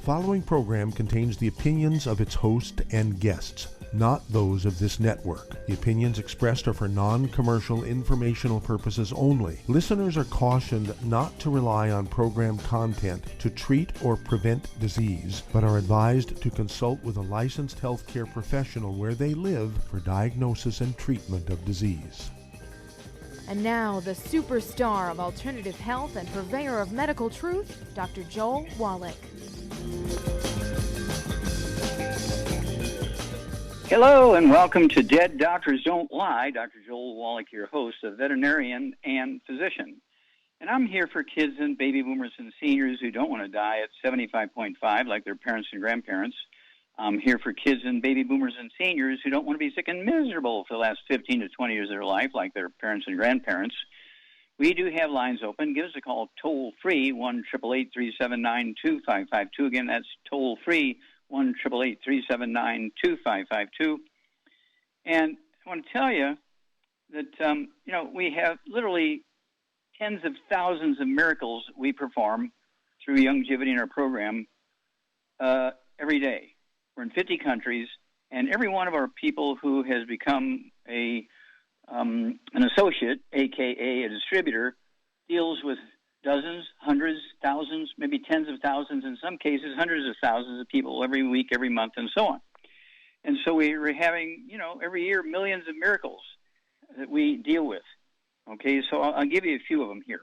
following program contains the opinions of its host and guests, not those of this network. The opinions expressed are for non-commercial informational purposes only. Listeners are cautioned not to rely on program content to treat or prevent disease, but are advised to consult with a licensed healthcare professional where they live for diagnosis and treatment of disease. And now, the superstar of alternative health and purveyor of medical truth, Dr. Joel Wallach. Hello, and welcome to Dead Doctors Don't Lie. Dr. Joel Wallach, your host, a veterinarian and physician. And I'm here for kids and baby boomers and seniors who don't want to die at 75.5 like their parents and grandparents. I'm here for kids and baby boomers and seniors who don't want to be sick and miserable for the last 15 to 20 years of their life like their parents and grandparents. We do have lines open. Give us a call toll-free, 1-888-379-2552. Again, that's toll-free, 1-888-379-2552. And I want to tell you that, we have literally tens of thousands of miracles we perform through Youngevity in our program every day. We're in 50 countries, and every one of our people who has become an associate, a.k.a. a distributor, deals with dozens, hundreds, thousands, maybe tens of thousands, in some cases hundreds of thousands of people every week, every month, and so on. And so we're having, every year millions of miracles that we deal with. Okay, so I'll give you a few of them here.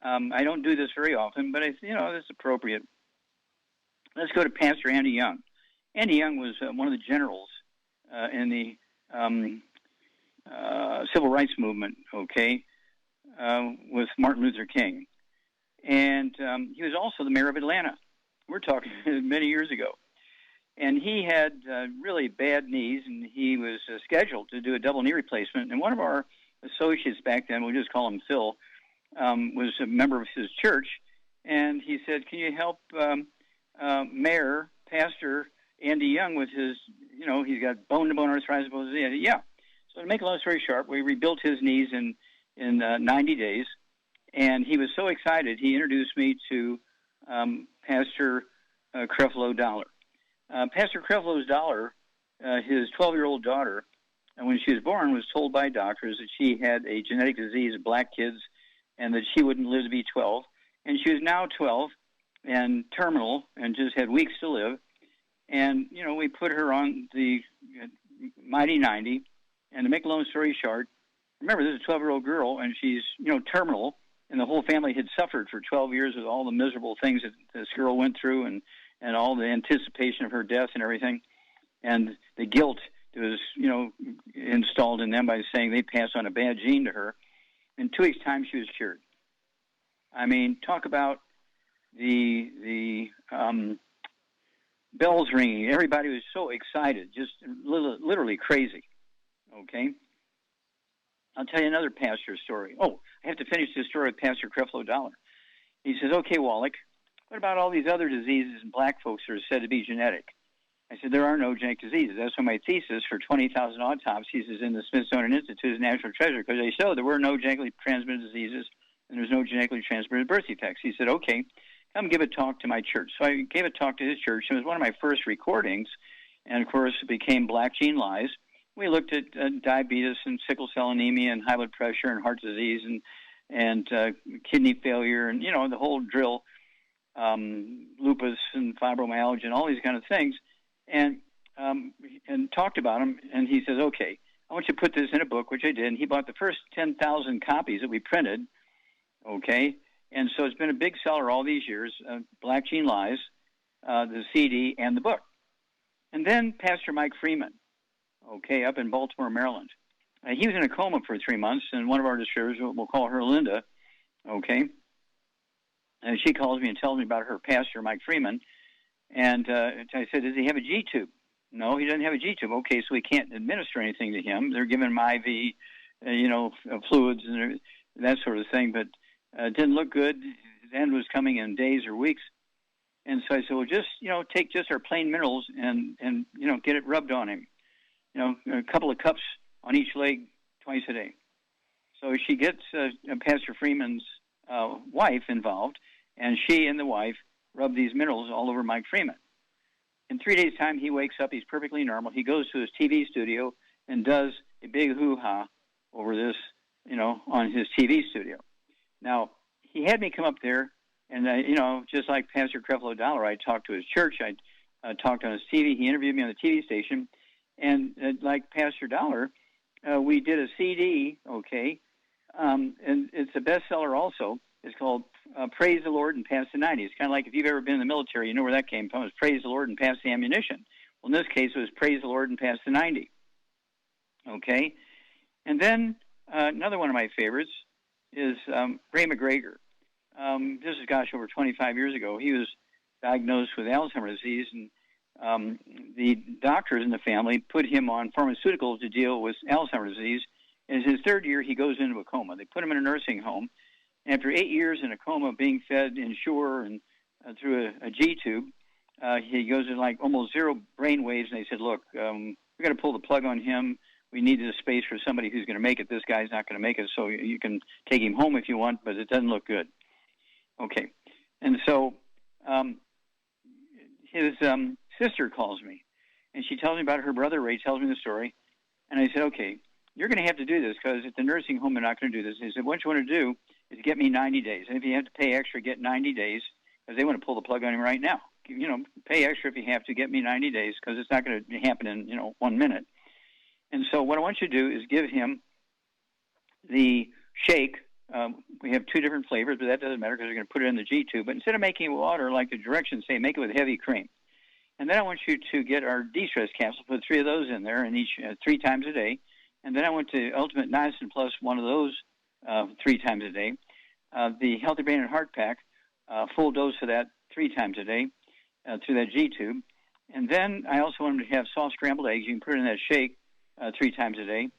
I don't do this very often, but it's appropriate. Let's go to Pastor Andy Young. Andy Young was one of the generals in the civil rights movement, with Martin Luther King. And he was also the mayor of Atlanta. We're talking many years ago. And he had really bad knees, and he was scheduled to do a double knee replacement. And one of our associates back then, we'll just call him Phil, was a member of his church. And he said, can you help Pastor Andy Young with his, he's got bone-to-bone arthritis. Yeah. So to make a long story short, we rebuilt his knees in 90 days, and he was so excited, he introduced me to Pastor Creflo Dollar. Pastor Creflo's Dollar, his 12-year-old daughter, when she was born, was told by doctors that she had a genetic disease of black kids and that she wouldn't live to be 12. And she was now 12 and terminal and just had weeks to live. And, we put her on the Mighty 90. And to make a long story short, remember, this is a 12-year-old girl, and she's, terminal, and the whole family had suffered for 12 years with all the miserable things that this girl went through and all the anticipation of her death and everything, and the guilt that was, installed in them by saying they passed on a bad gene to her. In 2 weeks' time, she was cured. I mean, talk about the bells ringing. Everybody was so excited, just literally crazy. Okay? I'll tell you another pastor story. Oh, I have to finish this story with Pastor Creflo Dollar. He says, okay, Wallach, what about all these other diseases in black folks that are said to be genetic? I said, there are no genetic diseases. That's why my thesis for 20,000 autopsies is in the Smithsonian Institute as National Treasure, because they showed there were no genetically transmitted diseases and there's no genetically transmitted birth defects. He said, okay, come give a talk to my church. So I gave a talk to his church. It was one of my first recordings, and, of course, it became Black Gene Lies. We looked at diabetes and sickle cell anemia and high blood pressure and heart disease and kidney failure and, the whole drill, lupus and fibromyalgia and all these kind of things, and talked about them. And he says, okay, I want you to put this in a book, which I did. And he bought the first 10,000 copies that we printed, okay? And so it's been a big seller all these years, Black Gene Lies, the CD, and the book. And then Pastor Mike Freeman, okay, up in Baltimore, Maryland. He was in a coma for 3 months, and one of our distributors, we'll call her Linda, okay, and she calls me and tells me about her pastor, Mike Freeman, and I said, does he have a G-tube? No, he doesn't have a G-tube. Okay, so we can't administer anything to him. They're giving him IV, fluids and that sort of thing, but it didn't look good. His end was coming in days or weeks. And so I said, well, just, take just our plain minerals and get it rubbed on him. A couple of cups on each leg twice a day. So she gets Pastor Freeman's wife involved, and she and the wife rub these minerals all over Mike Freeman. In 3 days' time, he wakes up. He's perfectly normal. He goes to his TV studio and does a big hoo-ha over this, on his TV studio. Now, he had me come up there, and, just like Pastor Creflo Dollar, I talked to his church. I talked on his TV. He interviewed me on the TV station. And like Pastor Dollar, we did a CD, okay, and it's a bestseller also. It's called Praise the Lord and Pass the 90. It's kind of like if you've ever been in the military, you know where that came from. It was Praise the Lord and Pass the ammunition. Well, in this case, it was Praise the Lord and Pass the 90. Okay? And then another one of my favorites is Ray McGregor. This is, over 25 years ago. He was diagnosed with Alzheimer's disease, and the doctors in the family put him on pharmaceuticals to deal with Alzheimer's disease. In his third year, he goes into a coma. They put him in a nursing home. After 8 years in a coma, being fed Ensure and through a G tube, he goes in like almost zero brain waves, and they said, look, we got to pull the plug on him. We needed a space for somebody who's going to make it. This guy's not going to make it, so you can take him home if you want, but it doesn't look good. Okay. And so his sister calls me, and she tells me about her brother. Ray tells me the story. And I said, okay, you're going to have to do this because at the nursing home, they're not going to do this. He said, what you want to do is get me 90 days. And if you have to pay extra, get 90 days because they want to pull the plug on him right now. Pay extra if you have to, get me 90 days because it's not going to happen in, 1 minute. And so what I want you to do is give him the shake. We have 2 different flavors, but that doesn't matter because we're going to put it in the G tube. But instead of making water like the directions say, make it with heavy cream. And then I want you to get our de-stress capsule, put 3 of those in there, and each 3 times a day. And then I went to Ultimate Niacin Plus, one of those 3 times a day. The Healthy Brain and Heart Pack, full dose of that 3 times a day through that G tube. And then I also want him to have soft scrambled eggs. You can put it in that shake 3 times a day.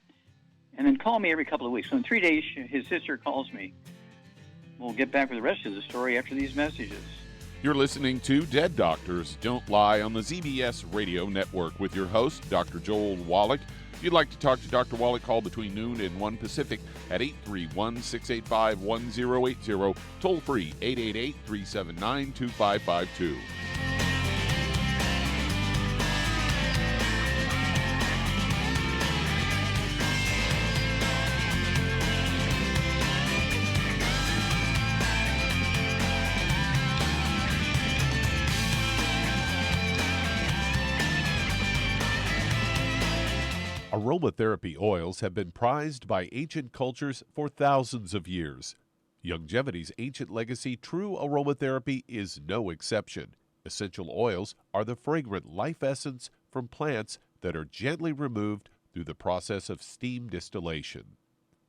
And then call me every couple of weeks. So in 3 days, his sister calls me. We'll get back with the rest of the story after these messages. You're listening to Dead Doctors Don't Lie on the ZBS Radio Network with your host, Dr. Joel Wallach. If you'd like to talk to Dr. Wallach, call between noon and 1 Pacific at 831-685-1080, toll free 888-379-2552. Aromatherapy oils have been prized by ancient cultures for thousands of years. Longevity's ancient legacy, true aromatherapy, is no exception. Essential oils are the fragrant life essence from plants that are gently removed through the process of steam distillation.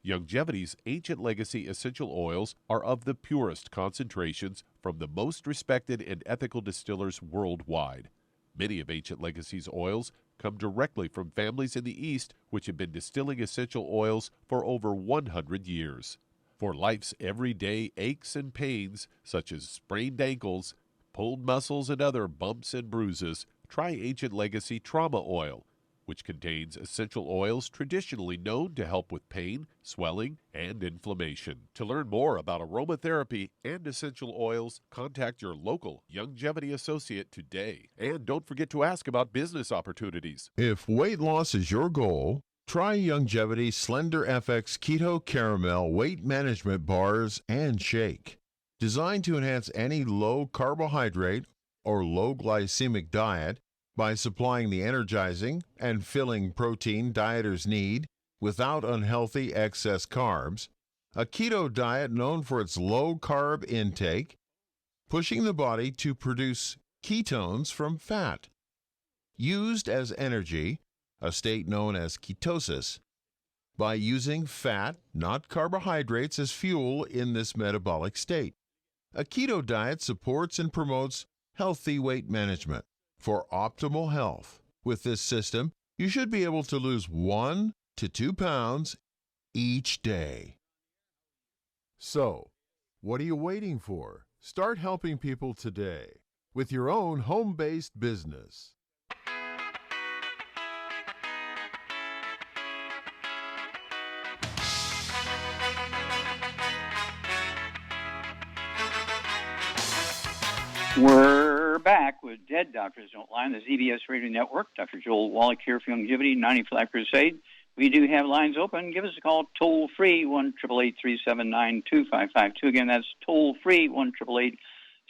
Longevity's ancient legacy essential oils are of the purest concentrations from the most respected and ethical distillers worldwide. Many of Ancient Legacy's oils come directly from families in the East which have been distilling essential oils for over 100 years. For life's everyday aches and pains, such as sprained ankles, pulled muscles, and other bumps and bruises, try Ancient Legacy Trauma Oil, which contains essential oils traditionally known to help with pain, swelling, and inflammation. To learn more about aromatherapy and essential oils, contact your local Longevity associate today. And don't forget to ask about business opportunities. If weight loss is your goal, try Longevity Slender FX Keto Caramel Weight Management Bars and Shake. Designed to enhance any low carbohydrate or low glycemic diet, by supplying the energizing and filling protein dieters need without unhealthy excess carbs, a keto diet known for its low carb intake, pushing the body to produce ketones from fat. Used as energy, a state known as ketosis, by using fat, not carbohydrates, as fuel in this metabolic state. A keto diet supports and promotes healthy weight management. For optimal health, with this system, you should be able to lose 1 to 2 pounds each day. So, what are you waiting for? Start helping people today with your own home-based business. We're back with Dead Doctors Don't Lie on the ZBS Radio Network. Dr. Joel Wallach here for Longevity 95 Crusade. We do have lines open. Give us a call toll-free, 1-888-379-2552. Again, that's toll-free,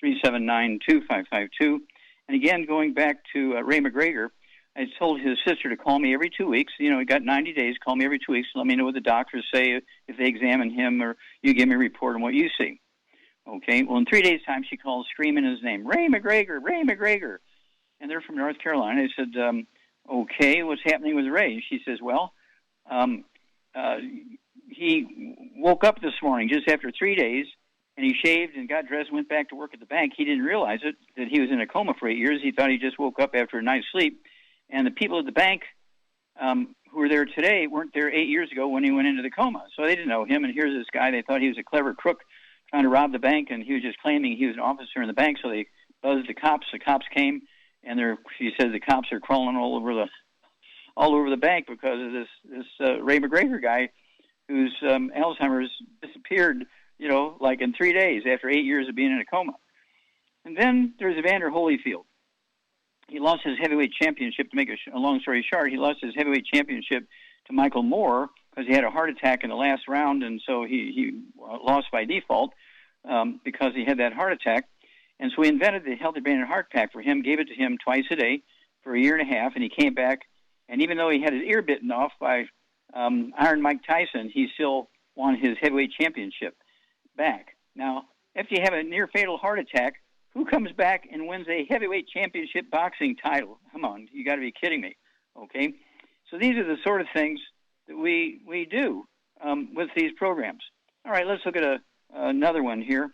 1-888-379-2552. And again, going back to Ray McGregor, I told his sister to call me every 2 weeks. You know, he got 90 days. Call me every 2 weeks. Let me know what the doctors say if they examine him, or you give me a report on what you see. Okay, well, in 3 days' time, she calls screaming his name, Ray McGregor, Ray McGregor. And they're from North Carolina. I said, okay, what's happening with Ray? She says, well, he woke up this morning just after 3 days, and he shaved and got dressed and went back to work at the bank. He didn't realize it, that he was in a coma for 8 years. He thought he just woke up after a night's sleep. And the people at the bank who were there today weren't there 8 years ago when he went into the coma. So they didn't know him. And here's this guy. They thought he was a clever crook trying to rob the bank, and he was just claiming he was an officer in the bank. So they buzzed the cops. The cops came, and she says the cops are crawling all over the bank because of this Ray McGregor guy whose Alzheimer's disappeared, you know, like in 3 days after 8 years of being in a coma. And then there's Evander Holyfield. He lost his heavyweight championship. To make a long story short, he lost his heavyweight championship to Michael Moore because he had a heart attack in the last round, and so he lost by default because he had that heart attack. And so we invented the Healthy Brain and Heart Pack for him, gave it to him twice a day for a year and a half, and he came back. And even though he had his ear bitten off by Iron Mike Tyson, he still won his heavyweight championship back. Now, after you have a near-fatal heart attack, who comes back and wins a heavyweight championship boxing title? Come on, you got to be kidding me, okay? So these are the sort of things that we do with these programs. All right, let's look at another one here.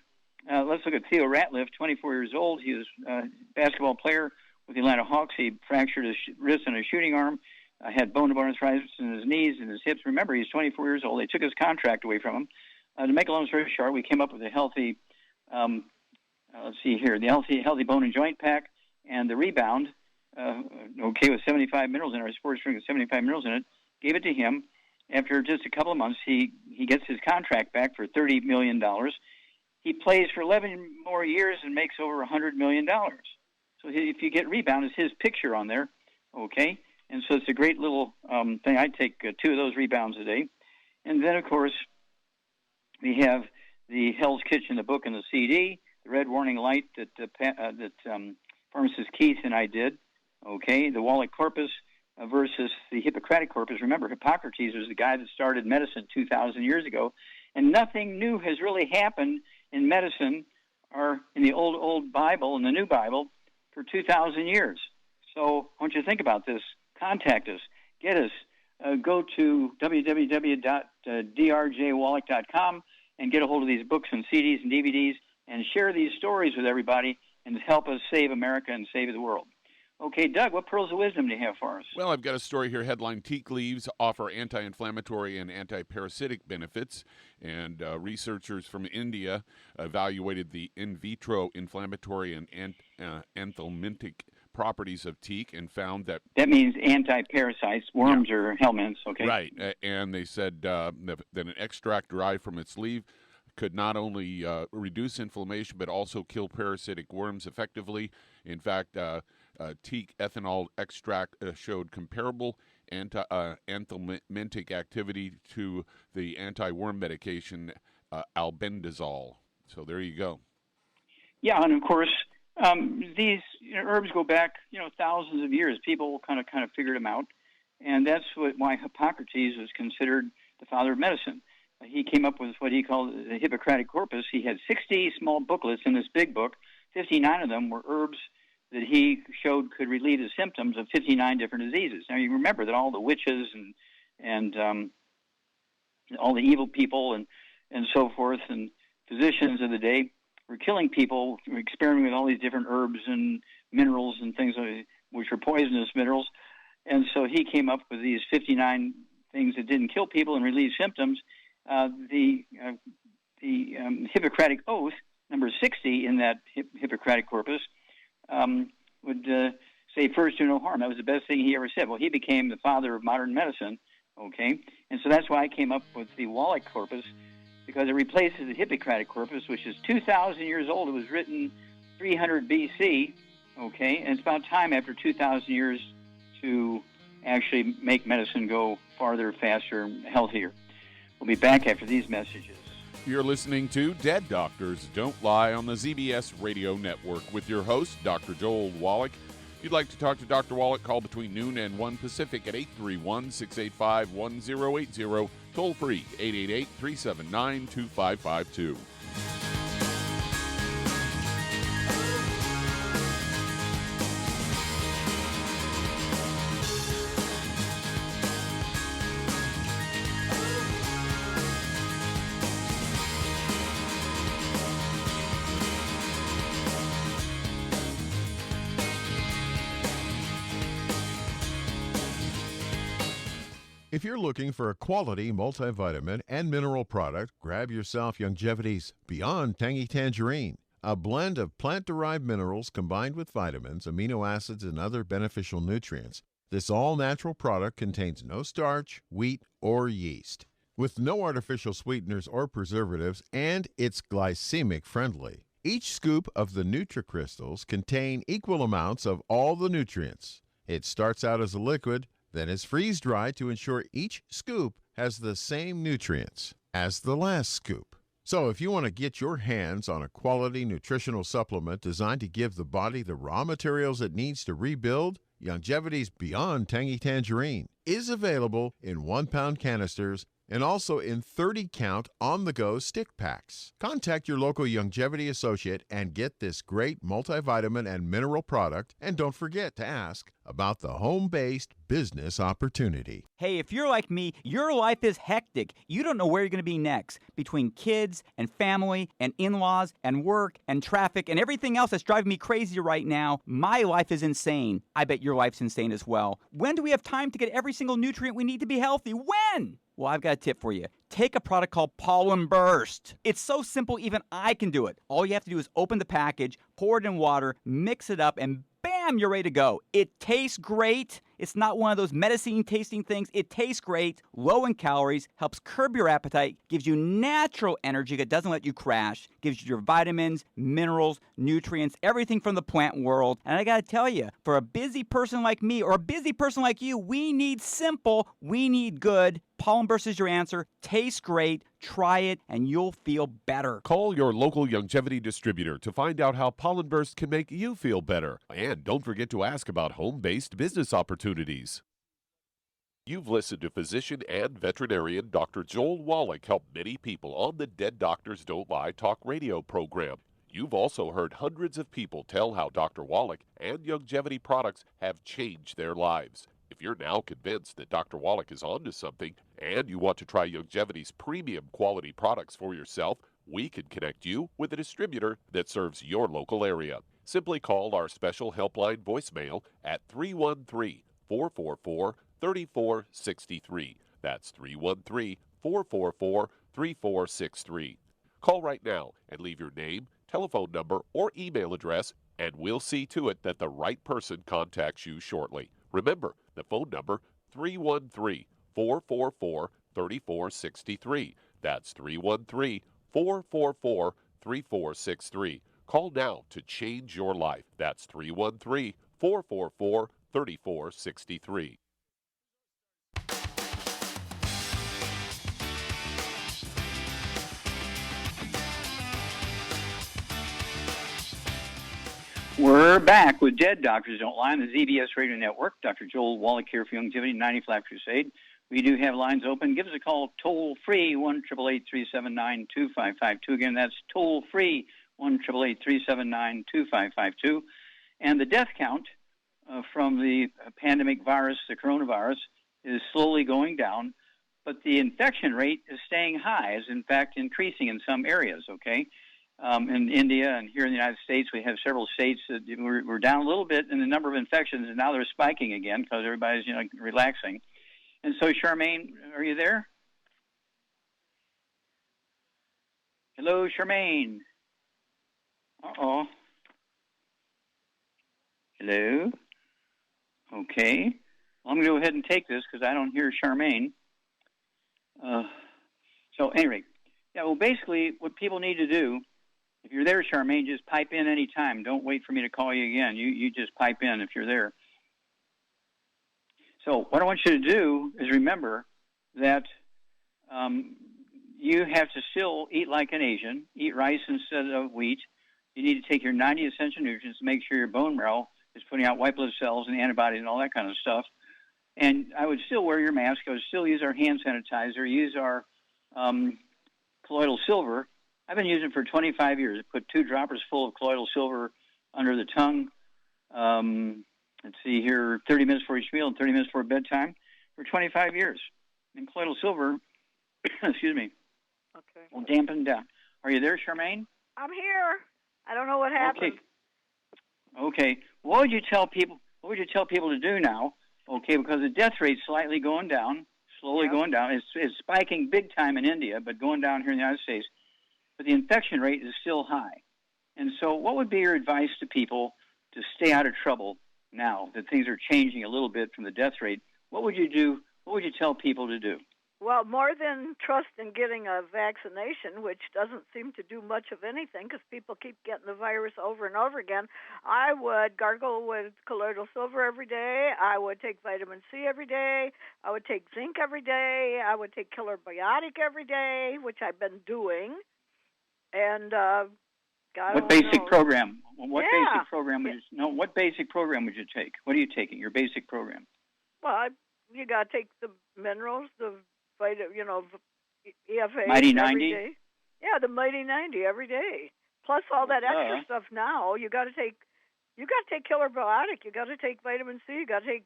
Let's look at Theo Ratliff, 24 years old. He was a basketball player with the Atlanta Hawks. He fractured his wrist and his shooting arm, had bone-to-bone arthritis in his knees and his hips. Remember, he's 24 years old. They took his contract away from him. To make a long story short, we came up with a healthy, let's see here, the healthy bone and joint pack and the rebound, with 75 minerals in it, our sports drink with 75 minerals in it, gave it to him. After just a couple of months, he gets his contract back for $30 million. He plays for 11 more years and makes over $100 million. So if you get rebound, it's his picture on there, okay? And so it's a great little thing. I take 2 of those rebounds a day. And then, of course, we have the Hell's Kitchen, the book, and the CD, the Red Warning Light that pharmacist Keith and I did, okay? The Wallach Corpus versus the Hippocratic Corpus. Remember, Hippocrates was the guy that started medicine 2,000 years ago, and nothing new has really happened in medicine or in the old Bible and the new Bible for 2,000 years. So I want you to think about this. Contact us. Get us. Go to www.drjwallach.com and get a hold of these books and CDs and DVDs and share these stories with everybody and help us save America and save the world. Okay, Doug, what pearls of wisdom do you have for us? Well, I've got a story here. Headline: Teak leaves offer anti-inflammatory and antiparasitic benefits. And researchers from India evaluated the in vitro inflammatory and anthelmintic properties of teak and found that... That means anti-parasites, worms or helminths, okay? Right, and they said that an extract derived from its leaf could not only reduce inflammation but also kill parasitic worms effectively. In fact, teak ethanol extract showed comparable anthelmintic activity to the anti-worm medication albendazole. So there you go. Yeah, and of course, these herbs go back, thousands of years. People kind of figured them out, and that's why Hippocrates was considered the father of medicine. He came up with what he called the Hippocratic Corpus. He had 60 small booklets in this big book. 59 of them were herbs that he showed could relieve the symptoms of 59 different diseases. Now, you remember that all the witches and all the evil people and so forth and physicians of the day were killing people, experimenting with all these different herbs and minerals and things which were poisonous minerals. And so he came up with these 59 things that didn't kill people and relieve symptoms. The Hippocratic Oath, number 60 in that Hippocratic Corpus, would say, first, do no harm. That was the best thing he ever said. Well, he became the father of modern medicine, okay? And so that's why I came up with the Wallach Corpus, because it replaces the Hippocratic Corpus, which is 2,000 years old. It was written 300 BC, okay, and it's about time after 2,000 years to actually make medicine go farther, faster, and healthier. We'll be back after these messages. You're listening to Dead Doctors Don't Lie on the ZBS Radio Network with your host, Dr. Joel Wallach. If you'd like to talk to Dr. Wallach, call between noon and 1 Pacific at 831-685-1080, toll free, 888-379-2552. If you're looking for a quality multivitamin and mineral product, grab yourself Youngevity's Beyond Tangy Tangerine, a blend of plant-derived minerals combined with vitamins, amino acids, and other beneficial nutrients. This all-natural product contains no starch, wheat, or yeast, with no artificial sweeteners or preservatives, and it's glycemic friendly. Each scoop of the NutriCrystals contain equal amounts of all the nutrients. It starts out as a liquid, then is freeze-dried to ensure each scoop has the same nutrients as the last scoop. So if you want to get your hands on a quality nutritional supplement designed to give the body the raw materials it needs to rebuild, Youngevity's Beyond Tangy Tangerine is available in 1-pound canisters and also in 30-count on-the-go stick packs. Contact your local Youngevity associate and get this great multivitamin and mineral product. And don't forget to ask about the home-based business opportunity. Hey, if you're like me, your life is hectic. You don't know where you're going to be next. Between kids and family and in-laws and work and traffic and everything else that's driving me crazy right now, my life is insane. I bet your life's insane as well. When do we have time to get every single nutrient we need to be healthy? When? Well, I've got a tip for you. Take a product called Pollen Burst. It's so simple, even I can do it. All you have to do is open the package, pour it in water, mix it up, and bam, you're ready to go. It tastes great. It's not one of those medicine-tasting things. It tastes great, low in calories, helps curb your appetite, gives you natural energy that doesn't let you crash, gives you your vitamins, minerals, nutrients, everything from the plant world. And I gotta tell you, for a busy person like me or a busy person like you, we need simple, we need good. Pollen Burst is your answer. Tastes great. Try it, and you'll feel better. Call your local Youngevity distributor to find out how Pollen Burst can make you feel better. And don't forget to ask about home-based business opportunities. You've listened to physician and veterinarian Dr. Joel Wallach help many people on the Dead Doctors Don't Lie talk radio program. You've also heard hundreds of people tell how Dr. Wallach and Youngevity products have changed their lives. If you're now convinced that Dr. Wallach is onto something and you want to try Youngevity's premium quality products for yourself, we can connect you with a distributor that serves your local area. Simply call our special helpline voicemail at 313-444-3463. That's 313-444-3463. Call right now and leave your name, telephone number, or email address, and we'll see to it that the right person contacts you shortly. Remember, the phone number, 313-444-3463. That's 313-444-3463. Call now to change your life. That's 313-444-3463. We're back with Dead Doctors Don't Lie on the ZBS Radio Network. Dr. Joel Wallach here for Youngevity 90 Flat Crusade. We do have lines open. Give us a call toll-free, 1-888-379-2552. Again, that's toll-free, 1-888-379-2552. And the death count from the pandemic virus, the coronavirus, is slowly going down, but the infection rate is staying high, is in fact increasing in some areas, okay? In India and here in the United States, we have several states that we're down a little bit in the number of infections, and now they're spiking again because everybody's relaxing. And so, Charmaine, are you there? Hello, Charmaine. Uh-oh. Hello? Okay. Well, I'm going to go ahead and take this because I don't hear Charmaine. So, anyway, yeah, well, basically what people need to do If you're there, Charmaine, just pipe in any time. Don't wait for me to call you again. You just pipe in if you're there. So what I want you to do is remember that you have to still eat like an Asian, eat rice instead of wheat. You need to take your 90 essential nutrients to make sure your bone marrow is putting out white blood cells and antibodies and all that kind of stuff. And I would still wear your mask. I would still use our hand sanitizer, use our colloidal silver. I've been using it for 25 years. I put 2 droppers full of colloidal silver under the tongue. Let's see here, 30 minutes for each meal and 30 minutes before bedtime for 25 years. And colloidal silver, excuse me, will dampen down. Are you there, Charmaine? I'm here. I don't know what happened. Okay. What would you tell people to do now? Okay, because the death rate's slightly going down, slowly going down. It's spiking big time in India, but going down here in the United States. But the infection rate is still high. And so what would be your advice to people to stay out of trouble now that things are changing a little bit from the death rate? What would you do? What would you tell people to do? Well, more than trust in getting a vaccination, which doesn't seem to do much of anything because people keep getting the virus over and over again, I would gargle with colloidal silver every day. I would take vitamin C every day. I would take zinc every day. I would take killer biotic every day, which I've been doing. And what basic program? What basic program would you? No, what basic program would you take? What are you taking? Your basic program? Well, you got to take the minerals, the EFA Mighty 90? every day. Yeah, the Mighty 90 every day. Plus all that extra stuff now. You got to take killer biotic. You got to take vitamin C. You got to take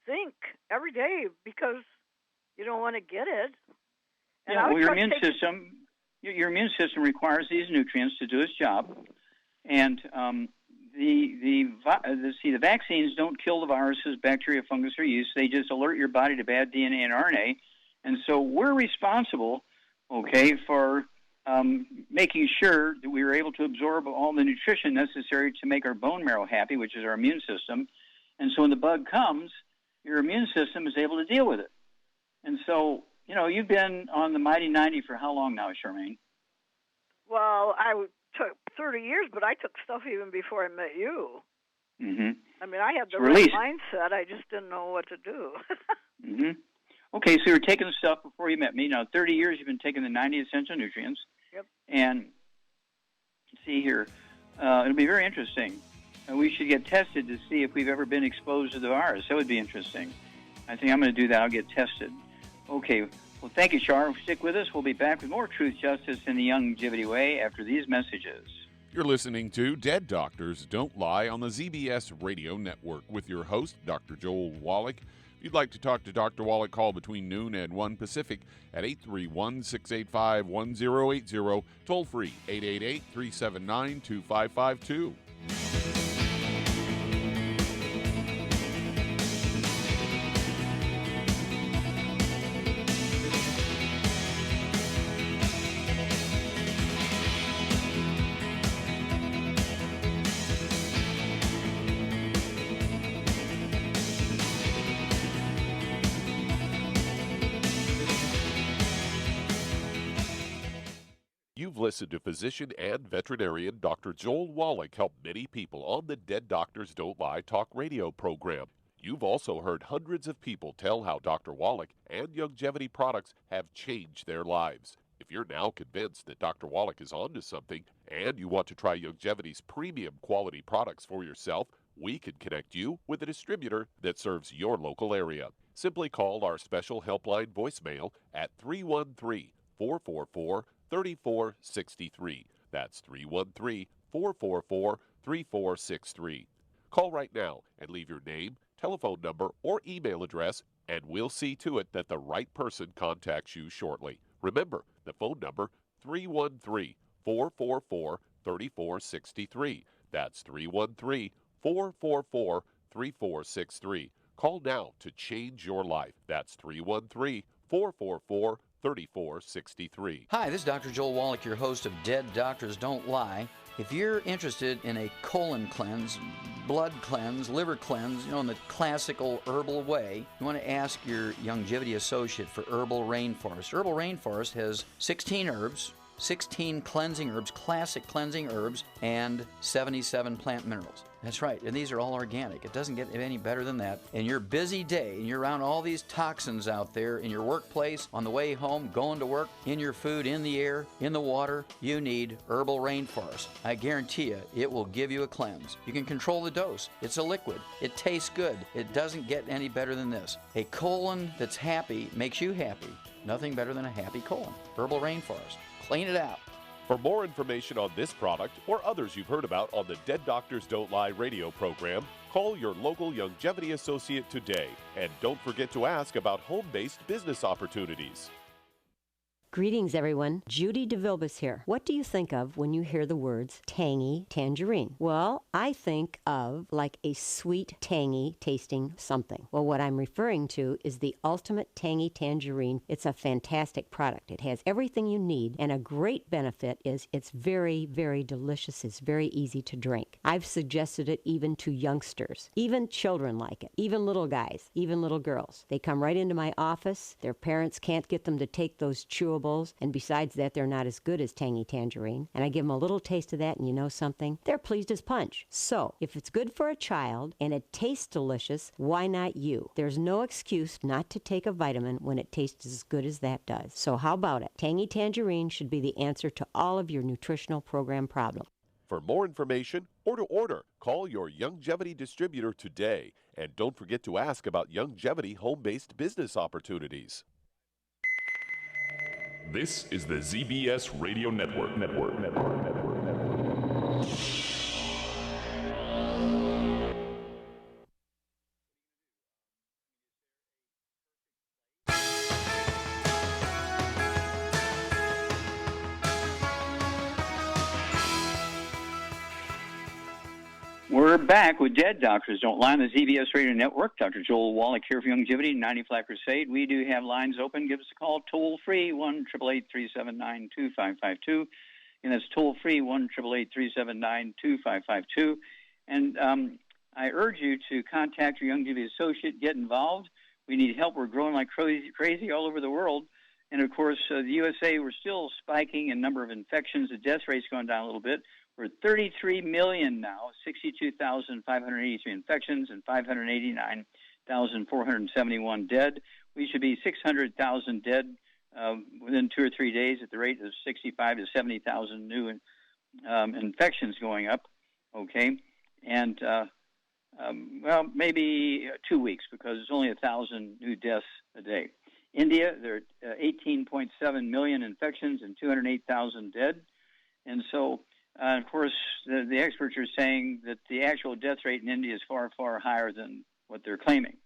zinc every day because you don't want to get it. And well, your immune system requires these nutrients to do its job, and the vaccines don't kill the viruses, bacteria, fungus, or yeast. They just alert your body to bad DNA and RNA. And so we're responsible, for making sure that we were able to absorb all the nutrition necessary to make our bone marrow happy, which is our immune system. And so when the bug comes, your immune system is able to deal with it. And so, you've been on the Mighty 90 for how long now, Charmaine? Well, I took 30 years, but I took stuff even before I met you. Mm-hmm. I mean, I had the right mindset. I just didn't know what to do. Mm-hmm. Okay, so you were taking the stuff before you met me. Now, 30 years you've been taking the 90 essential nutrients. Yep. And see here, it'll be very interesting. We should get tested to see if we've ever been exposed to the virus. That would be interesting. I think I'm going to do that. I'll get tested. Okay. Well, thank you, Char. Stick with us. We'll be back with more Truth, Justice, and the Longevity Way after these messages. You're listening to Dead Doctors Don't Lie on the ZBS Radio Network with your host, Dr. Joel Wallach. If you'd like to talk to Dr. Wallach, call between noon and 1 Pacific at 831-685-1080, toll free 888-379-2552. You've listened to physician and veterinarian Dr. Joel Wallach help many people on the Dead Doctors Don't Lie talk radio program. You've also heard hundreds of people tell how Dr. Wallach and Longevity products have changed their lives. If you're now convinced that Dr. Wallach is onto something and you want to try Longevity's premium quality products for yourself, we can connect you with a distributor that serves your local area. Simply call our special helpline voicemail at 313-444-3463. That's 313-444-3463. Call right now and leave your name, telephone number, or email address, and we'll see to it that the right person contacts you shortly. Remember, the phone number, 313-444-3463. That's 313-444-3463. Call now to change your life. That's 313-444-3463. Hi, this is Dr. Joel Wallach, your host of Dead Doctors Don't Lie. If you're interested in a colon cleanse, blood cleanse, liver cleanse, in the classical herbal way, you want to ask your Longevity associate for Herbal Rainforest. Herbal Rainforest has 16 herbs, 16 cleansing herbs, classic cleansing herbs, and 77 plant minerals. That's right, and these are all organic. It doesn't get any better than that. In your busy day, and you're around all these toxins out there in your workplace, on the way home, going to work, in your food, in the air, in the water, you need Herbal Rainforest. I guarantee you, it will give you a cleanse. You can control the dose. It's a liquid. It tastes good. It doesn't get any better than this. A colon that's happy makes you happy. Nothing better than a happy colon. Herbal Rainforest. Clean it out. For more information on this product or others you've heard about on the Dead Doctors Don't Lie radio program, call your local Longevity associate today. And don't forget to ask about home-based business opportunities. Greetings, everyone. Judy DeVilbus here. What do you think of when you hear the words tangy tangerine? Well, I think of like a sweet, tangy tasting something. Well, what I'm referring to is the Ultimate Tangy Tangerine. It's a fantastic product. It has everything you need, and a great benefit is it's very, very delicious. It's very easy to drink. I've suggested it even to youngsters. Even children like it. Even little guys. Even little girls. They come right into my office. Their parents can't get them to take those chewables. And besides that, they're not as good as Tangy Tangerine. And I give them a little taste of that, and you know something? They're pleased as punch. So, if it's good for a child and it tastes delicious, why not you? There's no excuse not to take a vitamin when it tastes as good as that does. So how about it? Tangy Tangerine should be the answer to all of your nutritional program problems. For more information or to order, call your Longevity distributor today. And don't forget to ask about Longevity home-based business opportunities. This is the ZBS Radio Network. We're back with Dead Doctors Don't Lie on the ZBS Radio Network. Dr. Joel Wallach here for Longevity, 90 Flat Crusade. We do have lines open. Give us a call toll-free, 1-888-379-2552. And that's toll-free, 1-888-379-2552. And I urge you to contact your Longevity associate, get involved. We need help. We're growing like crazy all over the world. And, of course, the USA, we're still spiking in number of infections. The death rate's going down a little bit. We're at 33 million now, 62,583 infections, and 589,471 dead. We should be 600,000 dead within 2 or 3 days at the rate of 65 to 70,000 new infections going up, okay? And, well, maybe 2 weeks because it's only 1,000 new deaths a day. India, there are 18.7 million infections and 208,000 dead. And so... of course, the experts are saying that the actual death rate in India is far, far higher than what they're claiming.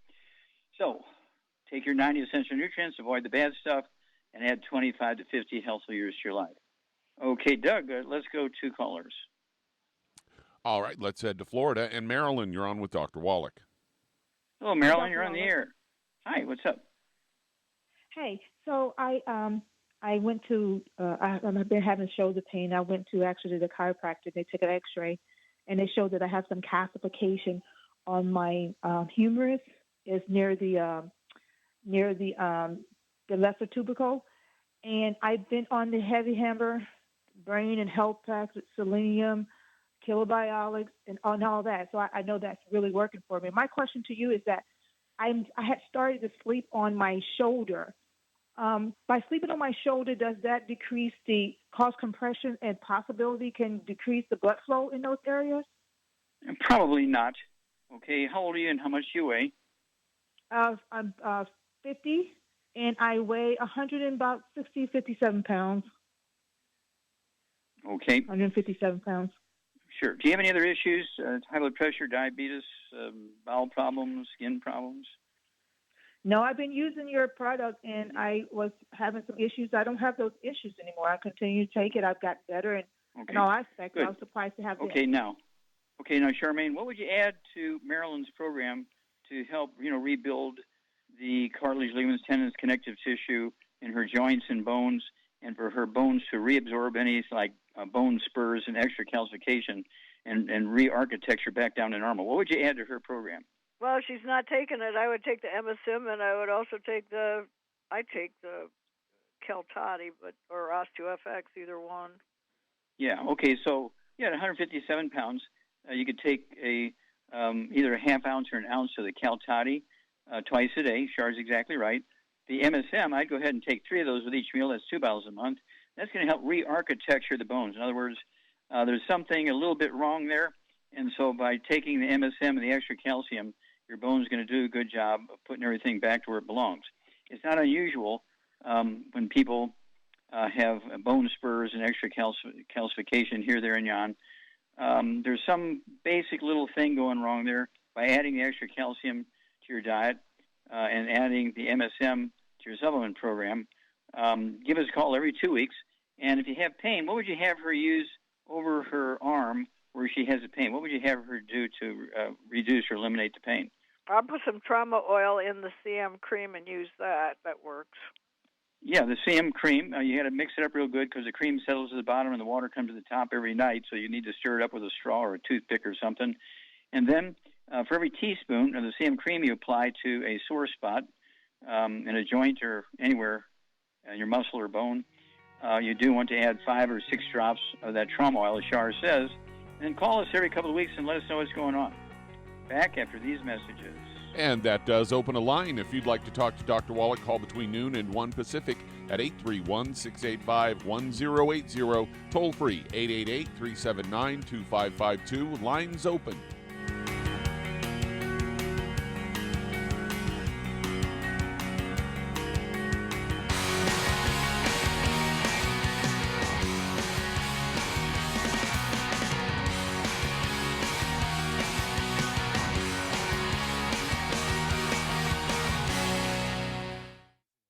So, take your 90 essential nutrients, avoid the bad stuff, and add 25 to 50 healthy years to your life. Okay, Doug, let's go to callers. All right, let's head to Florida. And Marylin, you're on with Dr. Wallach. Hello, Marylin, you're on the air. Hi, what's up? Hey, so I went to, I've been having shoulder pain. I went to actually the chiropractor. They took an x-ray, and they showed that I have some calcification on my humerus. It's near the lesser tubercle. And I've been on the heavy hammer, brain and health packs with selenium, kilobiolics, and all that. So I know that's really working for me. My question to you is that I had started to sleep on my shoulder. By sleeping on my shoulder, does that decrease the cause compression and possibility can decrease the blood flow in those areas? Probably not. Okay, how old are you and how much do you weigh? I'm 50, and I weigh 57 pounds. Okay. 157 pounds. Sure. Do you have any other issues? High blood pressure, diabetes, bowel problems, skin problems? No, I've been using your product, and I was having some issues. I don't have those issues anymore. I continue to take it. I've got better in all aspects. Good. I was surprised to have Okay, now, Charmaine, what would you add to Marylin's program to help, rebuild the cartilage, ligaments, tendons, connective tissue in her joints and bones, and for her bones to reabsorb any, bone spurs and extra calcification and re-architecture back down to normal? What would you add to her program? Well, she's not taking it. I would take the MSM, and I would also take the Caltati, or OsteoFX, either one. Yeah. Okay. So at 157 pounds, you could take either a half ounce or an ounce of the Caltati twice a day. Char's exactly right. The MSM, I'd go ahead and take 3 of those with each meal. That's 2 bottles a month. That's going to help re-architecture the bones. In other words, there's something a little bit wrong there, and so by taking the MSM and the extra calcium, your bone's going to do a good job of putting everything back to where it belongs. It's not unusual when people have bone spurs and extra calcification here, there, and yon. There's some basic little thing going wrong there. By adding the extra calcium to your diet and adding the MSM to your supplement program, give us a call every 2 weeks. And if you have pain, what would you have her use over her arm where she has the pain? What would you have her do to reduce or eliminate the pain? I'll put some trauma oil in the CM cream and use that. That works. Yeah, the CM cream, you got to mix it up real good because the cream settles to the bottom and the water comes to the top every night, so you need to stir it up with a straw or a toothpick or something. And then for every teaspoon of the CM cream you apply to a sore spot in a joint or anywhere in your muscle or bone, you do want to add 5 or 6 drops of that trauma oil, as Shar says, and then call us every couple of weeks and let us know what's going on. Back after these messages. And that does open a line. If you'd like to talk to Dr. Wallach, call between noon and 1 Pacific at 831-685-1080. Toll free, 888-379-2552. Lines open.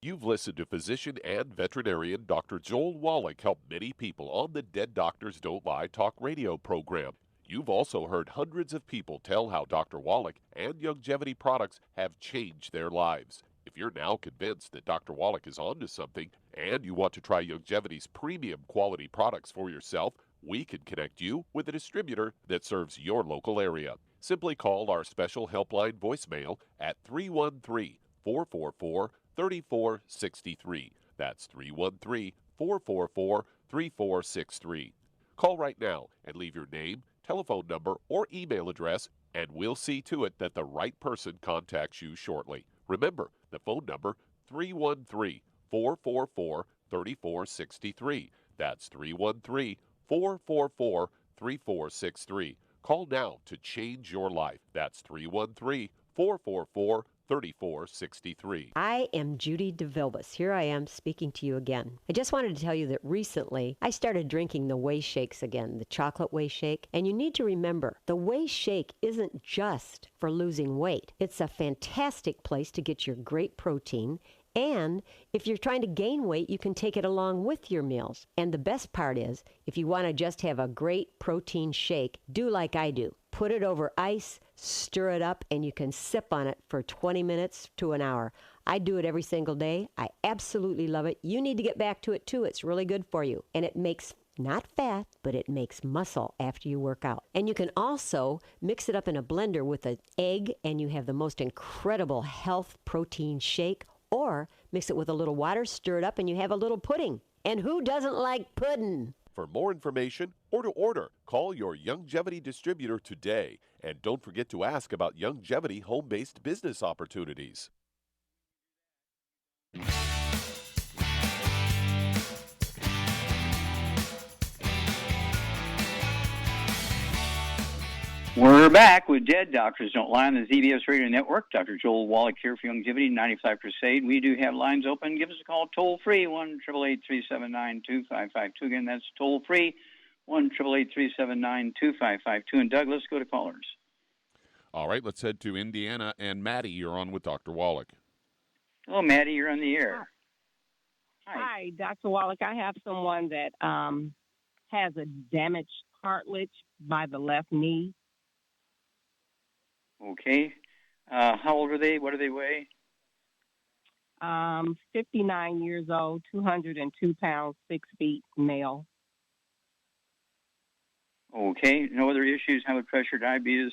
You've listened to physician and veterinarian Dr. Joel Wallach help many people on the Dead Doctors Don't Lie talk radio program. You've also heard hundreds of people tell how Dr. Wallach and Youngevity products have changed their lives. If you're now convinced that Dr. Wallach is onto something and you want to try Youngevity's premium quality products for yourself, we can connect you with a distributor that serves your local area. Simply call our special helpline voicemail at 313-444-3463. That's 313-444-3463. Call right now and leave your name, telephone number, or email address, and we'll see to it that the right person contacts you shortly. Remember, the phone number, 313-444-3463. That's 313-444-3463. Call now to change your life. That's 313-444-3463. 3463. I am Judy DeVilbus. Here I am speaking to you again. I just wanted to tell you that recently I started drinking the Whey Shakes again, the chocolate Whey Shake. And you need to remember, the Whey Shake isn't just for losing weight. It's a fantastic place to get your great protein. And if you're trying to gain weight, you can take it along with your meals. And the best part is, if you want to just have a great protein shake, do like I do. Put it over ice, stir it up, and you can sip on it for 20 minutes to an hour. I do it every single day. I absolutely love it. You need to get back to it too. It's really good for you. And it makes not fat, but it makes muscle after you work out. And you can also mix it up in a blender with an egg, and you have the most incredible health protein shake. Or mix it with a little water, stir it up, and you have a little pudding. And who doesn't like pudding? For more information or to order, call your Youngevity distributor today. And don't forget to ask about Youngevity home-based business opportunities. We're back with Dead Doctors Don't Lie on the ZBS Radio Network. Dr. Joel Wallach here for Youngevity, 95 Crusade. We do have lines open. Give us a call toll-free, 1-888-379-2552. Again, that's toll-free, 1-888-379-2552. And Doug, let's go to callers. All right, let's head to Indiana. And Maddie, you're on with Dr. Wallach. Hello, Maddie. You're on the air. Hi, Dr. Wallach. I have someone that has a damaged cartilage by the left knee. Okay. How old are they? What do they weigh? 59 years old, 202 pounds, 6 feet, male. Okay. No other issues? High blood pressure, diabetes?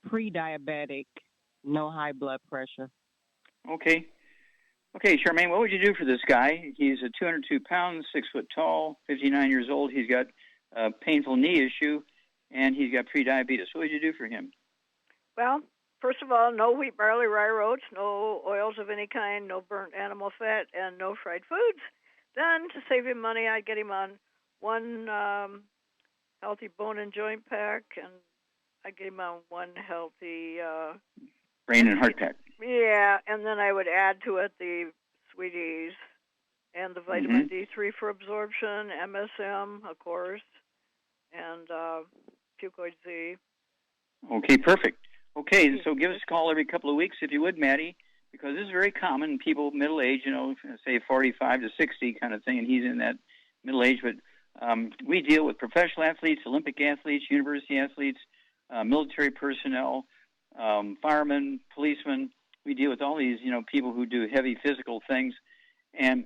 Pre-diabetic, no high blood pressure. Okay. Okay, Charmaine, what would you do for this guy? He's 202 pounds, 6 foot tall, 59 years old. He's got a painful knee issue, and he's got prediabetes. What would you do for him? Well, first of all, no wheat, barley, rye, oats, no oils of any kind, no burnt animal fat, and no fried foods. Then, to save him money, I'd get him on one healthy bone and joint pack, and I'd get him on one healthy... brain and heart pack. Yeah, and then I would add to it the sweeties and the vitamin D3 for absorption, MSM, of course, and Fucoid Z. Okay, perfect. Okay, so give us a call every couple of weeks, if you would, Maddie, because this is very common. People middle age, say 45 to 60 kind of thing, and he's in that middle age. But we deal with professional athletes, Olympic athletes, university athletes, military personnel, firemen, policemen. We deal with all these, people who do heavy physical things, and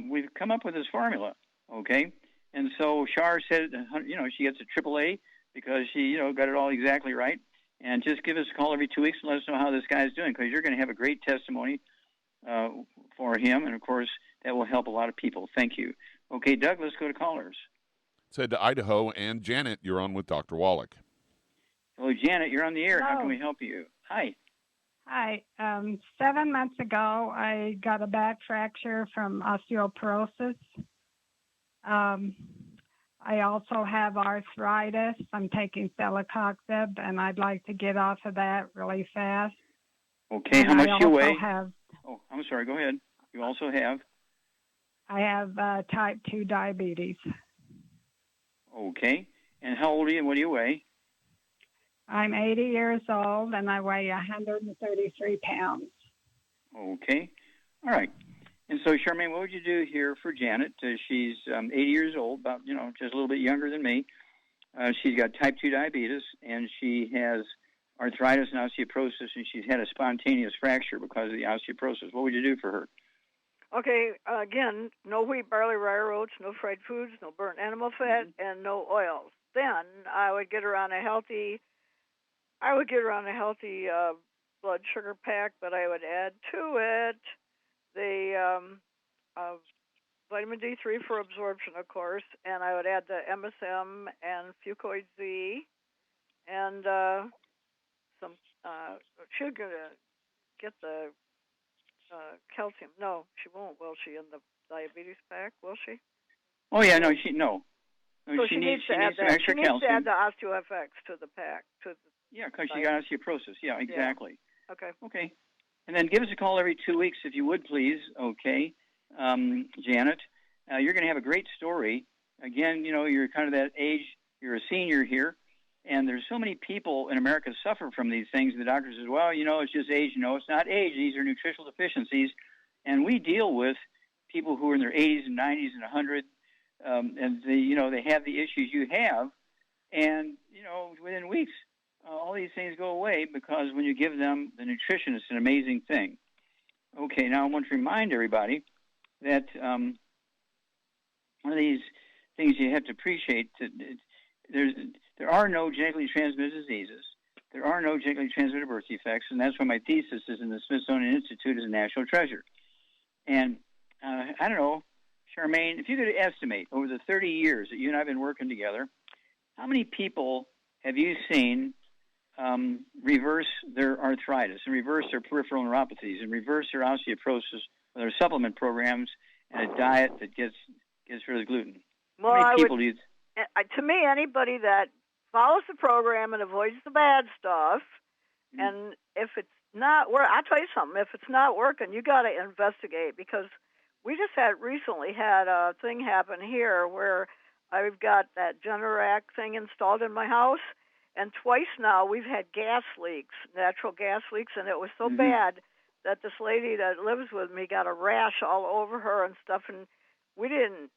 we've come up with this formula, okay? And so Shar said, she gets a AAA because she, got it all exactly right. And just give us a call every 2 weeks and let us know how this guy's doing, because you're going to have a great testimony for him, and of course that will help a lot of people. Thank you. Okay, Doug, let's go to callers. Said to Idaho, and Janet, you're on with Dr. Wallach. Hello, Janet, you're on the air. Hello. How can we help you? Hi. Hi. 7 months ago, I got a back fracture from osteoporosis. I also have arthritis. I'm taking celecoxib, and I'd like to get off of that really fast. Okay, and how much do you weigh? Oh, I'm sorry, go ahead. You also have? I have type 2 diabetes. Okay, and how old are you and what do you weigh? I'm 80 years old, and I weigh 133 pounds. Okay. All right. And so, Charmaine, what would you do here for Janet? She's 80 years old, about, just a little bit younger than me. She's got type 2 diabetes, and she has arthritis and osteoporosis, and she's had a spontaneous fracture because of the osteoporosis. What would you do for her? Okay, again, no wheat, barley, rye, oats, no fried foods, no burnt animal fat, and no oils. Then I would get her on a healthy blood sugar pack, but I would add to it the vitamin D3 for absorption, of course, and I would add the MSM and Fucoid Z, and some. She's gonna get the calcium. No, she won't. Will she? In the diabetes pack? Will she? Oh yeah, no. So she needs to add some that. extra She needs calcium. to add the OsteoFX to the pack. Yeah, because she got osteoporosis. Yeah, exactly. Yeah. Okay. And then give us a call every 2 weeks, if you would, please. Okay, Janet. You're going to have a great story. Again, you're kind of that age. You're a senior here, and there's so many people in America suffer from these things. The doctor says, well, it's just age. No, it's not age. These are nutritional deficiencies. And we deal with people who are in their 80s and 90s and 100, and they have the issues you have. And, within weeks, all these things go away because when you give them the nutrition, it's an amazing thing. Okay, now I want to remind everybody that one of these things you have to appreciate, there are no genetically transmitted diseases. There are no genetically transmitted birth defects, and that's why my thesis is in the Smithsonian Institute as a national treasure. And I don't know, Charmaine, if you could estimate over the 30 years that you and I have been working together, how many people have you seen reverse their arthritis and reverse their peripheral neuropathies and reverse their osteoporosis with their supplement programs and a diet that gets rid of gluten? Well, how many people do you... to me, anybody that follows the program and avoids the bad stuff, and if it's not I'll tell you something, if it's not working, you got to investigate, because we just recently had a thing happen here where I've got that Generac thing installed in my house, and twice now we've had gas leaks, natural gas leaks, and it was so bad that this lady that lives with me got a rash all over her and stuff, and we didn't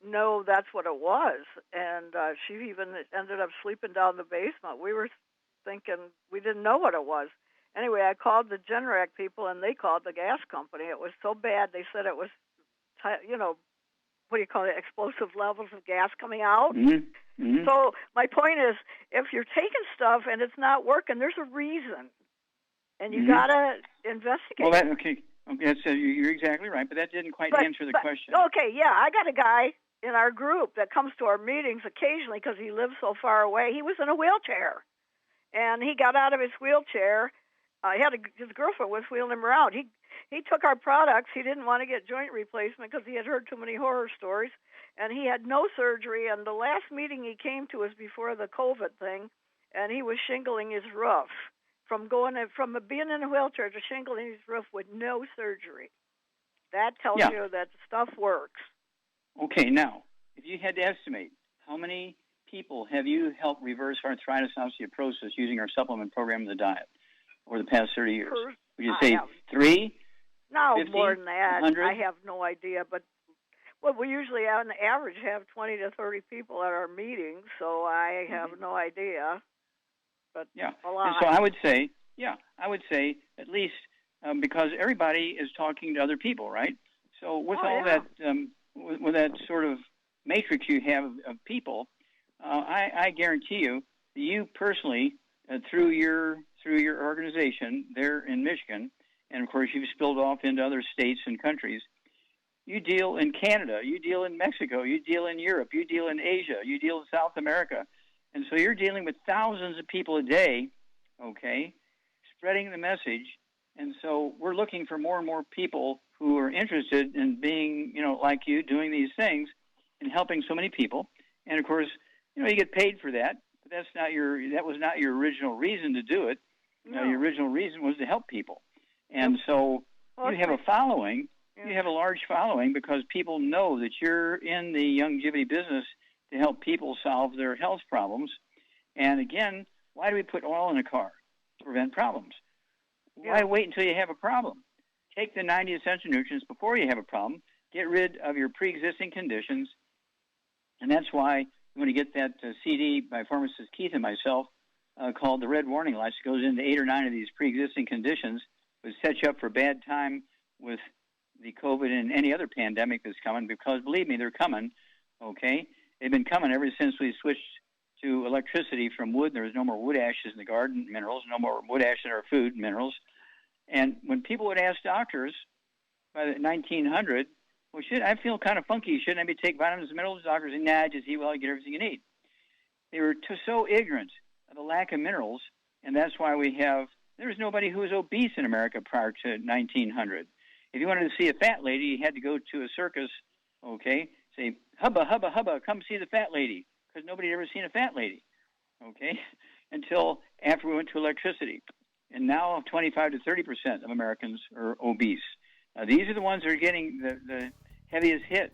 know that's what it was, and she even ended up sleeping down the basement. We were thinking we didn't know what it was. Anyway, I called the Generac people, and they called the gas company. It was so bad, they said it was, what do you call it, explosive levels of gas coming out. So my point is, if you're taking stuff and it's not working, there's a reason, and you got to investigate. Well, Okay, you're exactly right, but that didn't quite answer the question. Okay, yeah, I got a guy in our group that comes to our meetings occasionally because he lives so far away. He was in a wheelchair, and he got out of his wheelchair. His girlfriend was wheeling him around. He took our products. He didn't want to get joint replacement because he had heard too many horror stories, and he had no surgery. And the last meeting he came to was before the COVID thing, and he was shingling his roof from being in a wheelchair to shingling his roof with no surgery. That tells you that the stuff works. Okay, now, if you had to estimate, how many people have you helped reverse arthritis and osteoporosis using our supplement program and the diet over the past 30 years? Would you say 3? No, 50, more than that. 100? I have no idea, but we usually on the average have 20 to 30 people at our meetings, so I have no idea. But a lot. And so I would say at least because everybody is talking to other people, right? So with that, with that sort of matrix you have of people, I guarantee you personally, through your organization there in Michigan, and of course you've spilled off into other states and countries. You deal in Canada, you deal in Mexico, you deal in Europe, you deal in Asia, you deal in South America. And so you're dealing with thousands of people a day, okay, spreading the message. And so we're looking for more and more people who are interested in being, like you, doing these things and helping so many people. And of course, you get paid for that, but that was not your original reason to do it. No. Your original reason was to help people. And so you have a following. Yeah. You have a large following because people know that you're in the longevity business to help people solve their health problems. And again, why do we put oil in a car? To prevent problems. Why wait until you have a problem? Take the 90 essential nutrients before you have a problem. Get rid of your pre-existing conditions. And that's why you want to get that CD by pharmacist Keith and myself called The Red Warning Lights. It goes into 8 or 9 of these pre-existing conditions. It would set you up for a bad time with the COVID and any other pandemic that's coming, because believe me, they're coming, okay? They've been coming ever since we switched to electricity from wood. There was no more wood ashes in the garden, minerals, no more wood ash in our food, minerals. And when people would ask doctors by the 1900, I feel kind of funky. Shouldn't I be taking vitamins and minerals? Doctors say, nah, just eat well, you get everything you need. They were so ignorant of the lack of minerals, and that's why there was nobody who was obese in America prior to 1900. If you wanted to see a fat lady, you had to go to a circus, okay, say, hubba, hubba, hubba, come see the fat lady, because nobody had ever seen a fat lady, okay, until after we went to electricity. And now 25 to 30% of Americans are obese. These are the ones that are getting the heaviest hit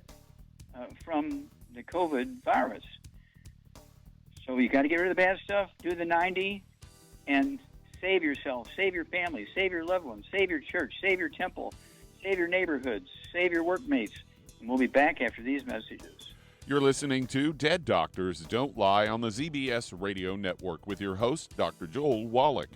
from the COVID virus. So you got to get rid of the bad stuff, do the 90, and save yourself, save your family, save your loved ones, save your church, save your temple, save your neighborhoods, save your workmates. And we'll be back after these messages. You're listening to Dead Doctors Don't Lie on the ZBS Radio Network with your host, Dr. Joel Wallach.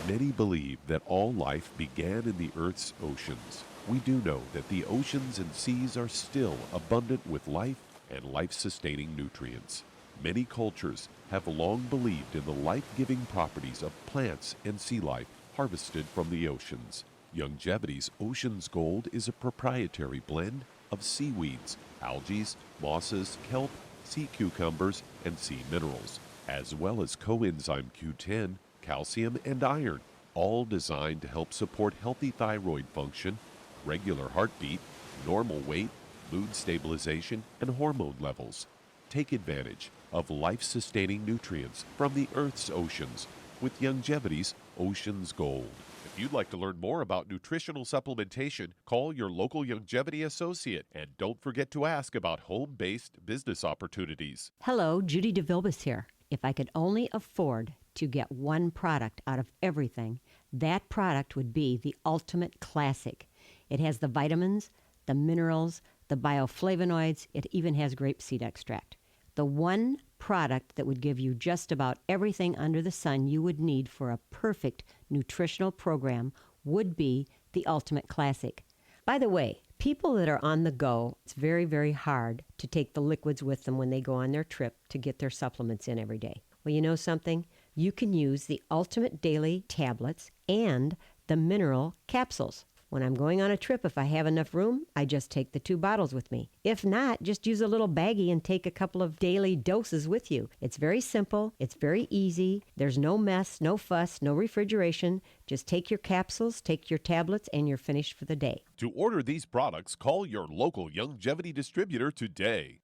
Many believe that all life began in the Earth's oceans. We do know that the oceans and seas are still abundant with life and life-sustaining nutrients. Many cultures have long believed in the life-giving properties of plants and sea life harvested from the oceans. Longevity's Ocean's Gold is a proprietary blend of seaweeds, algae, mosses, kelp, sea cucumbers, and sea minerals, as well as coenzyme Q10, calcium, and iron, all designed to help support healthy thyroid function, regular heartbeat, normal weight, mood stabilization, and hormone levels. Take advantage of life-sustaining nutrients from the Earth's oceans with Longevity's Ocean's Gold. If you'd like to learn more about nutritional supplementation, call your local Longevity associate, and don't forget to ask about home-based business opportunities. Hello, Judy DeVilbus here. if I could only afford to get one product out of everything, that product would be the ultimate classic. It has the vitamins, the minerals, the bioflavonoids. It even has grapeseed extract. The one product that would give you just about everything under the sun you would need for a perfect nutritional program would be the Ultimate Classic. By the way, people that are on the go, it's very, very hard to take the liquids with them when they go on their trip to get their supplements in every day. Well, you know something? You can use the Ultimate Daily tablets and the mineral capsules. When I'm going on a trip, if I have enough room, I just take the 2 bottles with me. If not, just use a little baggie and take a couple of daily doses with you. It's very simple. It's very easy. There's no mess, no fuss, no refrigeration. Just take your capsules, take your tablets, and you're finished for the day. To order these products, call your local Youngevity distributor today.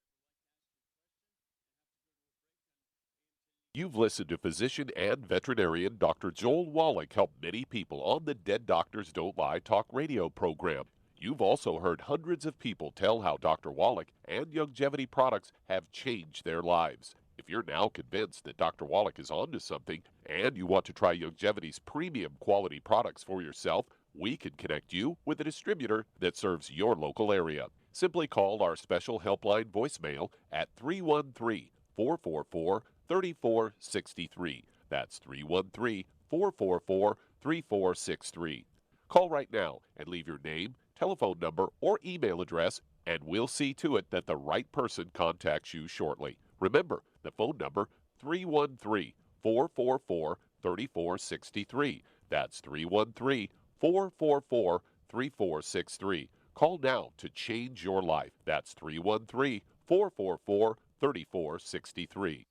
You've listened to physician and veterinarian Dr. Joel Wallach help many people on the Dead Doctors Don't Lie talk radio program. You've also heard hundreds of people tell how Dr. Wallach and Youngevity products have changed their lives. If you're now convinced that Dr. Wallach is onto something and you want to try Youngevity's premium quality products for yourself, we can connect you with a distributor that serves your local area. Simply call our special helpline voicemail at 313-444-3463. That's 313-444-3463. Call right now and leave your name, telephone number, or email address, and we'll see to it that the right person contacts you shortly. Remember, the phone number, 313-444-3463. That's 313-444-3463. Call now to change your life. That's 313-444-3463.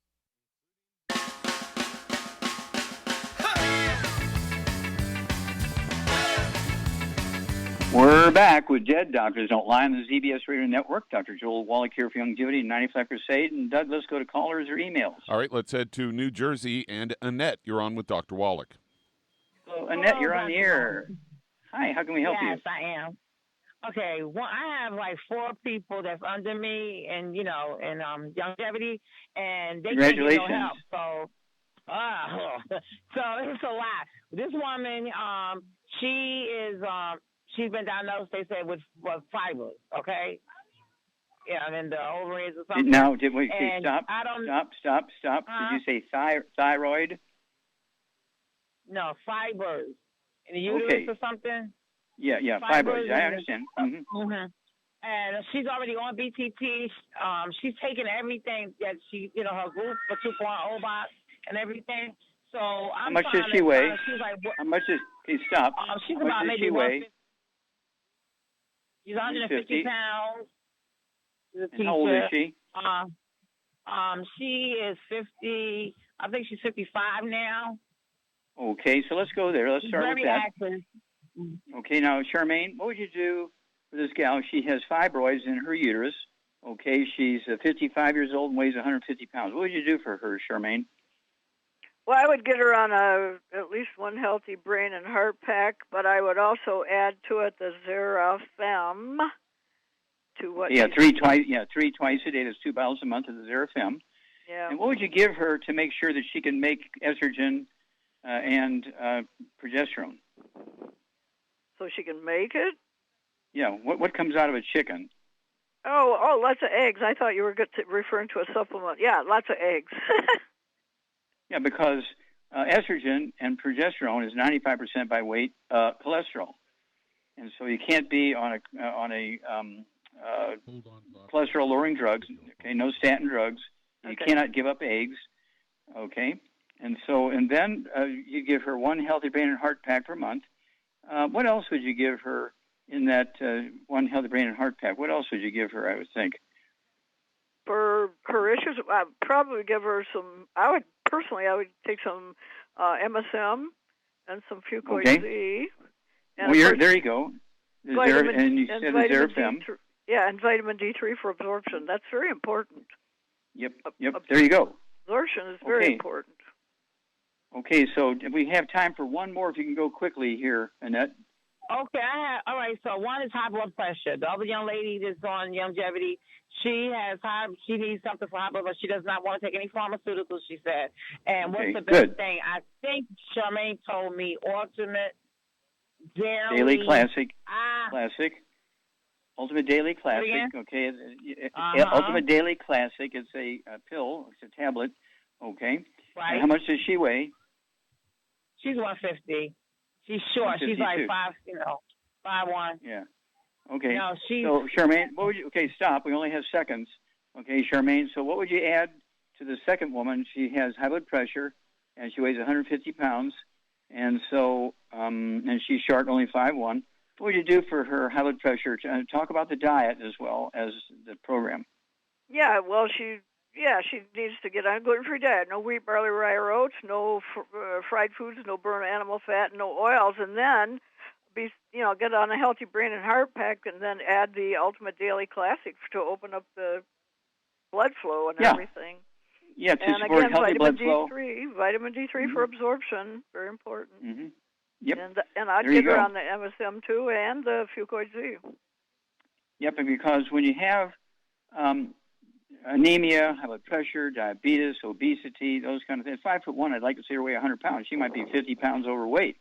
We're back with Dead Doctors Don't Lie on the ZBS Radio Network. Dr. Joel Wallach here for Youngevity and 95 Crusade. And Doug, let's go to callers or emails. All right, let's head to New Jersey. And Annette, you're on with Dr. Wallach. Hello, Annette, you're on the air. Hi, how can we help you? Yes, I am. Okay, well, I have like 4 people that's under me, and in Youngevity, and they can't get no help. So it's a lot. This woman, she is. She's been diagnosed, they say, with fibroids, okay? Yeah, and the ovaries or something. Now, stop. Huh? Did you say thyroid? No, fibers. In the uterus or something? Yeah, fibroids. I understand. Mm-hmm. And she's already on BTT. She's taking everything that she, her group for 2.0 box and everything. So how much does she weigh? She's like, how much is? Please stop. She's how about much maybe 150? She's 150 pounds. And how old is she? She is 50. I think she's 55 now. Okay, so let's go there. Let's start with that. Active. Okay, now Charmaine, what would you do for this gal? She has fibroids in her uterus. Okay, she's 55 years old and weighs 150 pounds. What would you do for her, Charmaine? Well, I would get her on at least one healthy brain and heart pack, but I would also add to it the Xerafem. To what? Yeah, three twice a day. That's 2 bottles a month of the Xerafem. Yeah. And what would you give her to make sure that she can make estrogen and progesterone? So she can make it? Yeah. What comes out of a chicken? Oh, lots of eggs. I thought you were referring to a supplement. Yeah, lots of eggs. Yeah, because estrogen and progesterone is 95% by weight cholesterol, and so you can't be on a cholesterol-lowering drugs. Okay, no statin drugs. You cannot give up eggs. Okay, and then you give her one healthy brain and heart pack per month. What else would you give her in that one healthy brain and heart pack? What else would you give her? I would think. For her issues, I'd probably give her some. I would take some MSM and some Fucoid Z. And there you go. And you said the Xerafem. Yeah, and vitamin D3 for absorption. That's very important. Yep. There you go. Absorption is very important. Okay, so we have time for one more. If you can go quickly here, Annette. Okay, all right, so one is high blood pressure. The other young lady that's on longevity, she needs something for high blood pressure. She does not want to take any pharmaceuticals, she said. And what's the best thing? I think Charmaine told me ultimate daily classic. Classic. Ultimate Daily Classic. Okay. Ultimate Daily Classic. It's a pill. It's a tablet. Okay. Right. And how much does she weigh? She's 150. She's short. She's like 5'1". Yeah. Okay. No, so Charmaine, what would you? Okay, stop. We only have seconds. Okay, Charmaine. So what would you add to the second woman? She has high blood pressure, and she weighs 150 pounds, and so and she's short, only 5'1". What would you do for her high blood pressure? Talk about the diet as well as the program. Yeah. Well, she needs to get on a gluten-free diet. No wheat, barley, rye, or oats. No fried foods. No burnt animal fat. No oils. And then get on a healthy brain and heart pack, and then add the Ultimate Daily Classic to open up the blood flow and everything. Yeah, to and support again, healthy blood flow. Vitamin D3 for absorption, very important. Mm-hmm. Yep. And I'd get her on the MSM too and the Fucoid Z. Yep, and because when you have anemia, high blood pressure, diabetes, obesity, those kind of things. 5'1", I'd like to see her weigh 100 pounds. She might be 50 pounds overweight.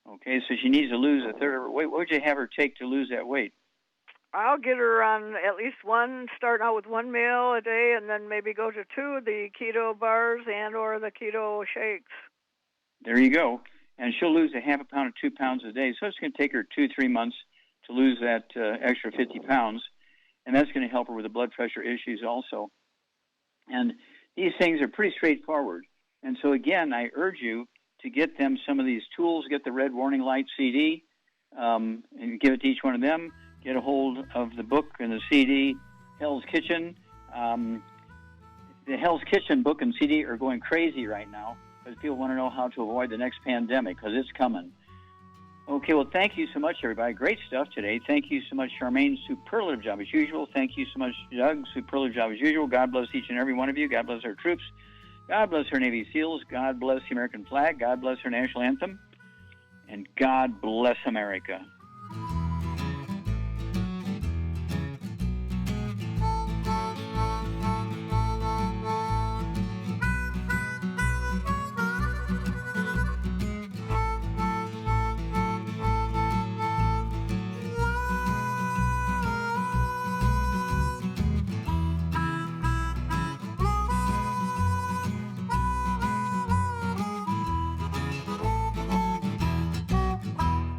Okay, so she needs to lose a third of her weight. What would you have her take to lose that weight? I'll get her on at least starting out with one meal a day, and then maybe go to 2 of the keto bars and/or the keto shakes. There you go. And she'll lose a half a pound to 2 pounds a day. So it's going to take her 2-3 months to lose that extra 50 pounds. And that's going to help her with the blood pressure issues also. And these things are pretty straightforward. And so, again, I urge you to get them some of these tools. Get the Red Warning Light CD and give it to each one of them. Get a hold of the book and the CD, Hell's Kitchen. The Hell's Kitchen book and CD are going crazy right now because people want to know how to avoid the next pandemic because it's coming. Okay, well, thank you so much, everybody. Great stuff today. Thank you so much, Charmaine. Superlative job as usual. Thank you so much, Doug. Superlative job as usual. God bless each and every one of you. God bless our troops. God bless our Navy SEALs. God bless the American flag. God bless our national anthem. And God bless America.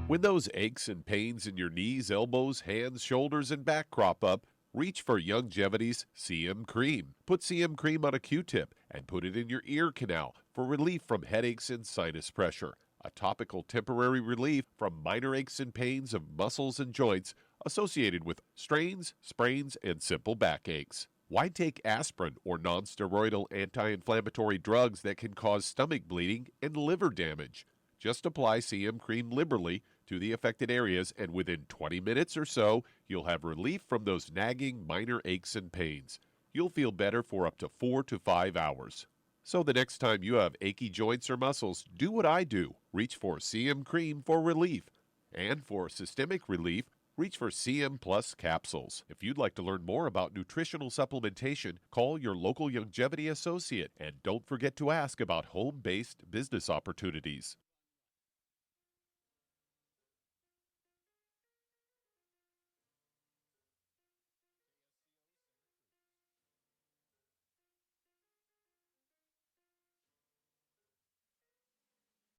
When those aches and pains in your knees, elbows, hands, shoulders, and back crop up, reach for Youngevity's CM Cream. Put CM Cream on a Q-tip and put it in your ear canal for relief from headaches and sinus pressure. A topical temporary relief from minor aches and pains of muscles and joints associated with strains, sprains, and simple backaches. Why take aspirin or non-steroidal anti-inflammatory drugs that can cause stomach bleeding and liver damage? Just apply CM Cream liberally to the affected areas, and within 20 minutes or so, you'll have relief from those nagging minor aches and pains. You'll feel better for up to 4 to 5 hours. So the next time you have achy joints or muscles, do what I do. Reach for CM Cream for relief. And for systemic relief, reach for CM Plus capsules. If you'd like to learn more about nutritional supplementation, call your local Youngevity associate. And don't forget to ask about home-based business opportunities.